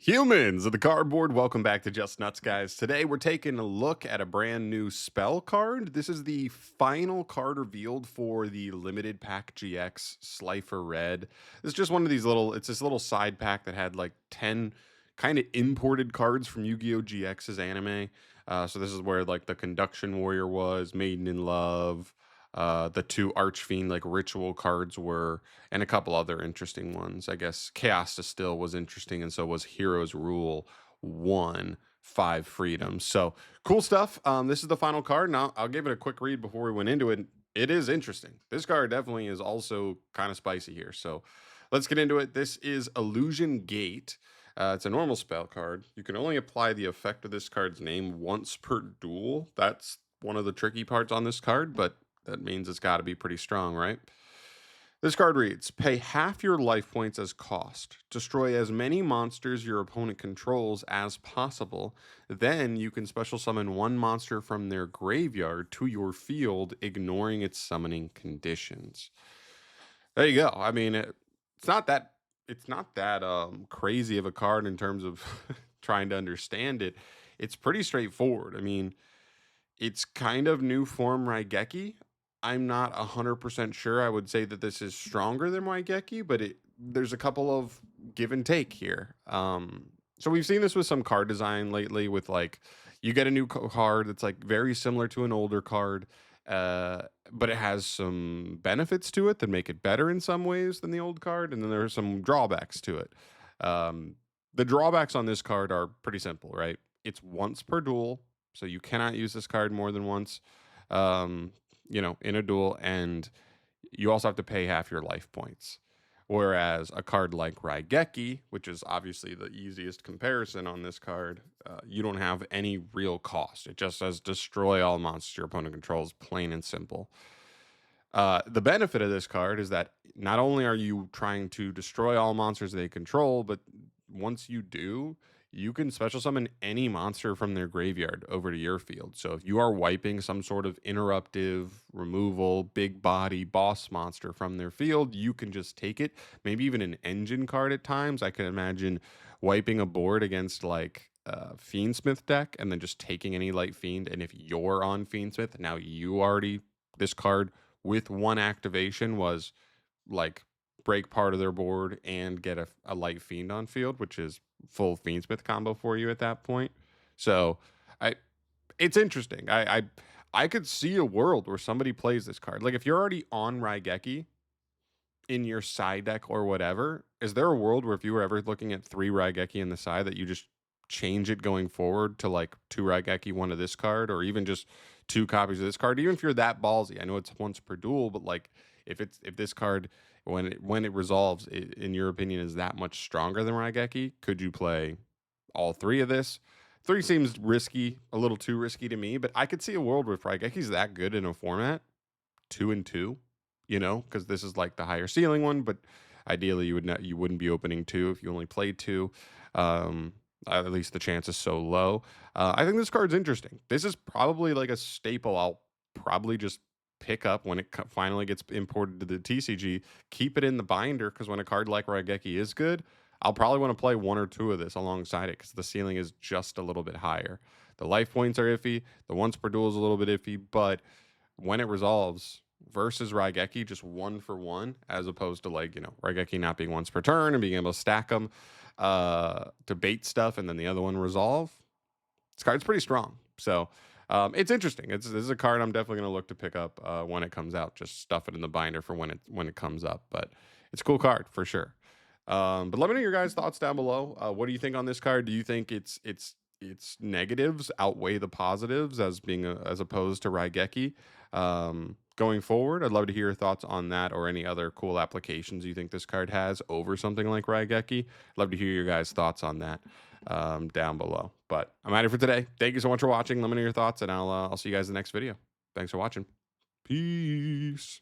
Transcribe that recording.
Humans of the cardboard, welcome back to Just Nuts, guys. Today we're taking a look at a brand new spell card. This is the final card revealed for the limited pack GX Slifer Red. It's just one of these it's this little side pack that had like 10 kind of imported cards from Yu-Gi-Oh! GX's anime. So this is where like the Conduction Warrior was, Maiden in Love, the two Archfiend like ritual cards were, and a couple other interesting ones. I guess Chaos Distill was interesting, and so was Heroes Rule 1, 5 Freedoms. So cool stuff. This is the final card. Now I'll give it a quick read before we went into it. It is interesting. This card definitely is also kind of spicy here. So let's get into it. This is Illusion Gate. It's a normal spell card. You can only apply the effect of this card's name once per duel. That's one of the tricky parts on this card, but that means it's got to be pretty strong, right? This card reads, pay half your life points as cost. Destroy as many monsters your opponent controls as possible. Then you can special summon one monster from their graveyard to your field, ignoring its summoning conditions. There you go. I mean, it's not that crazy of a card in terms of trying to understand it. It's pretty straightforward. I mean, it's kind of new form Raigeki. I'm not 100% sure. I would say that this is stronger than Raigeki, but there's a couple of give and take here. So we've seen this with some card design lately with like you get a new card that's like very similar to an older card, but it has some benefits to it that make it better in some ways than the old card, and then there are some drawbacks to it. The drawbacks on this card are pretty simple, right? It's once per duel, so you cannot use this card more than once, in a duel, and you also have to pay half your life points. Whereas a card like Raigeki, which is obviously the easiest comparison on this card, you don't have any real cost. It just says destroy all monsters your opponent controls, plain and simple. The benefit of this card is that not only are you trying to destroy all monsters they control, but once you do, you can special summon any monster from their graveyard over to your field. So if you are wiping some sort of interruptive removal, big body boss monster from their field, you can just take it. Maybe even an engine card at times. I can imagine wiping a board against like Fiendsmith deck and then just taking any light fiend. And if you're on Fiendsmith, now this card with one activation was like break part of their board and get a light fiend on field, which is full Fiendsmith combo for you at that point. So I it's interesting. I could see a world where somebody plays this card. Like if you're already on Raigeki in your side deck or whatever, is there a world where if you were ever looking at 3 Raigeki in the side that you just change it going forward to like 2 Raigeki, 1 of this card, or even just 2 copies of this card? Even if you're that ballsy, I know it's once per duel, but like if this card when it resolves, in your opinion, is that much stronger than Raigeki, could you play all 3 of this? 3 seems risky, a little too risky to me, but I could see a world where if Raigeki's that good in a format, 2 and 2, because this is like the higher ceiling one, but ideally you wouldn't be opening 2 if you only played 2. At least the chance is so low. I think this card's interesting. This is probably like a staple I'll probably just pick up when it finally gets imported to the TCG. Keep it in the binder because when a card like Raigeki is good, I'll probably want to play 1 or 2 of this alongside it because the ceiling is just a little bit higher. The life points are iffy. The once per duel is a little bit iffy, but when it resolves versus Raigeki, just 1 for 1, as opposed to like, Raigeki not being once per turn and being able to stack them to bait stuff and then the other one resolve. This card's pretty strong. So it's interesting. This is a card I'm definitely going to look to pick up when it comes out. Just stuff it in the binder for when it comes up. But it's a cool card for sure. But let me know your guys' thoughts down below. What do you think on this card? Do you think its negatives outweigh the positives as opposed to Raigeki? Going forward, I'd love to hear your thoughts on that or any other cool applications you think this card has over something like Raigeki. Love to hear your guys' thoughts on that down below. But I'm out of here for today. Thank you so much for watching. Let me know your thoughts, and I'll see you guys in the next video. Thanks for watching. Peace.